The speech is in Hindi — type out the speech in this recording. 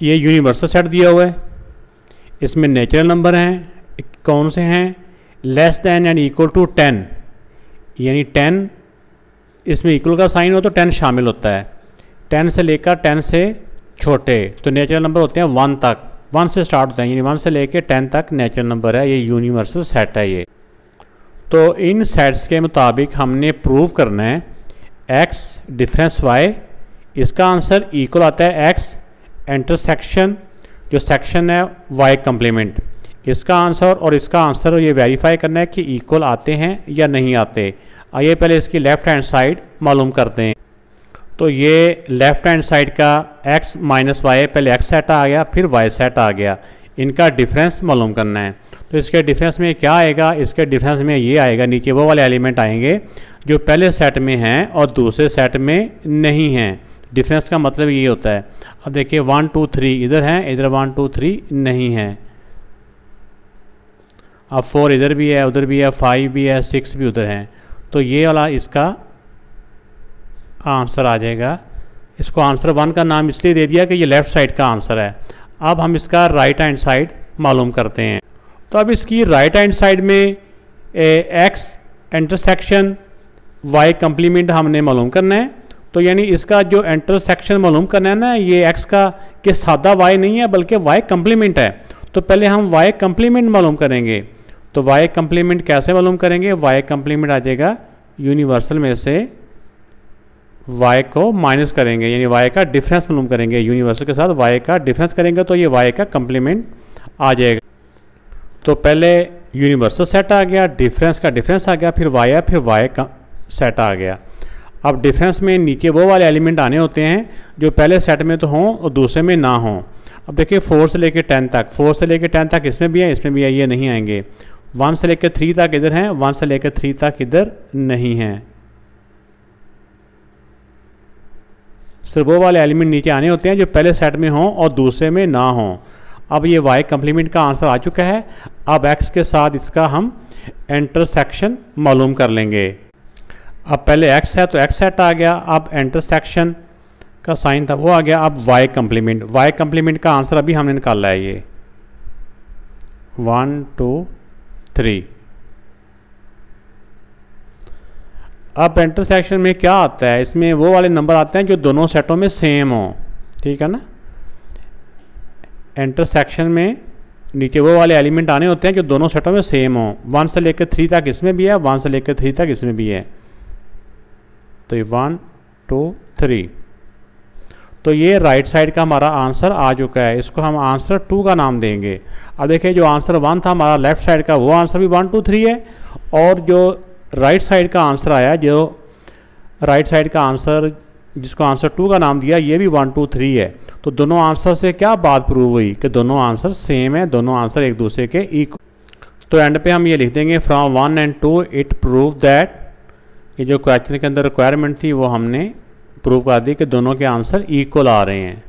ये यूनिवर्सल सेट दिया हुआ है, इसमें नेचुरल नंबर हैं, कौन से हैं, less than and equal to 10, यानी 10 इसमें इक्वल का साइन हो तो 10 शामिल होता है, 10 से लेकर 10 से छोटे तो नेचुरल नंबर होते हैं 1 तक, 1 से स्टार्ट होता है, यानी 1 से लेकर 10 तक नेचुरल नंबर है, ये यूनिवर्सल सेट है ये। तो इन सेट्स के मुताबिक हमने प्रूव करना है x डिफरेंस y, इसका आंसर इक्वल आता है x इंटरसेक्शन, जो सेक्शन है y कम्प्लीमेंट, इसका आंसर और इसका आंसर ये वेरीफाई करना है कि इक्वल आते हैं या नहीं आते। आइए पहले इसकी लेफ़्ट हैंड साइड मालूम करते हैं। तो ये लेफ़्ट हैंड साइड का x माइनस वाई, पहले x सेट आ गया फिर y सेट आ गया, इनका डिफरेंस मालूम करना है। तो इसके डिफरेंस में क्या आएगा, इसके डिफरेंस में ये आएगा, नीचे वो वाले एलिमेंट आएंगे जो पहले सेट में हैं और दूसरे सेट में नहीं हैं। डिफरेंस का मतलब ये होता है। अब देखिए 1 2 3 इधर हैं, इधर 1 2 3 नहीं है, अब 4 इधर भी है, उधर भी है, 5 भी है, 6 भी उधर है, तो ये वाला इसका आंसर आ जाएगा। इसको आंसर 1 का नाम इसलिए दे दिया कि ये लेफ़्ट साइड का आंसर है। अब हम इसका राइट हैंड साइड मालूम करते हैं। तो अब इसकी राइट हैंड साइड में x इंटरसेक्शन y कम्प्लीमेंट हमने मालूम करना है। तो यानी इसका जो इंटरसेक्शन मालूम करना है ना, ये x का कि सादा y नहीं है बल्कि y कम्प्लीमेंट है। तो पहले हम y कम्प्लीमेंट मालूम करेंगे। तो y कम्प्लीमेंट कैसे मालूम करेंगे, y कम्प्लीमेंट आ जाएगा यूनिवर्सल में से y को माइनस करेंगे, यानी y का डिफरेंस मालूम करेंगे, यूनिवर्सल के साथ y का डिफरेंस करेंगे तो ये y का कम्प्लीमेंट आ जाएगा। तो पहले यूनिवर्सल सेट आ गया, डिफरेंस का डिफरेंस आ गया, फिर y है, फिर y का सेट आ गया। अब डिफरेंस में नीचे वो वाले एलिमेंट आने होते हैं जो पहले सेट में तो हों और दूसरे में ना हों। अब देखिए 4 से लेकर 10 तक, 4 से लेकर 10 तक इसमें भी है, इसमें भी है, ये नहीं आएंगे। 1 से लेकर 3 तक इधर हैं, 1 से लेकर 3 तक इधर नहीं हैं। सिर्फ वो वाले एलिमेंट नीचे आने होते हैं जो पहले सेट में हों और दूसरे में ना हों। अब ये y कम्प्लीमेंट का आंसर आ चुका है। अब x के साथ इसका हम इंटरसेक्शन मालूम कर लेंगे। अब पहले x है तो x सेट आ गया, अब इंटरसेक्शन का साइन था वो आ गया। अब y कम्प्लीमेंट का आंसर अभी हमने निकाला है, ये 1 2 3। अब इंटरसेक्शन में क्या आता है, इसमें वो वाले नंबर आते हैं जो दोनों सेटों में सेम हो, ठीक है ना। इंटरसेक्शन में नीचे वो वाले एलिमेंट आने होते हैं जो दोनों सेटों में सेम हो। 1 से लेकर 3 तक इसमें भी है, 1 से लेकर 3 तक इसमें भी है। तो ये 1 2 3, तो ये राइट साइड का हमारा आंसर आ चुका है। इसको हम आंसर 2 का नाम देंगे। अब देखिए जो आंसर 1 था हमारा लेफ्ट साइड का, वो आंसर भी 1 2 3 है, और जो राइट साइड का आंसर आया, जो राइट साइड का आंसर जिसको आंसर 2 का नाम दिया, ये भी 1 2 3 है। तो दोनों आंसर से क्या बात प्रूव हुई कि दोनों आंसर सेम है, दोनों आंसर एक दूसरे के इक्वल। तो एंड पे हम ये लिख देंगे from 1 and 2 it prove that, ये जो क्वेश्चन के अंदर रिक्वायरमेंट थी वो हमने प्रूव कर दी कि दोनों के आंसर इक्वल आ रहे हैं।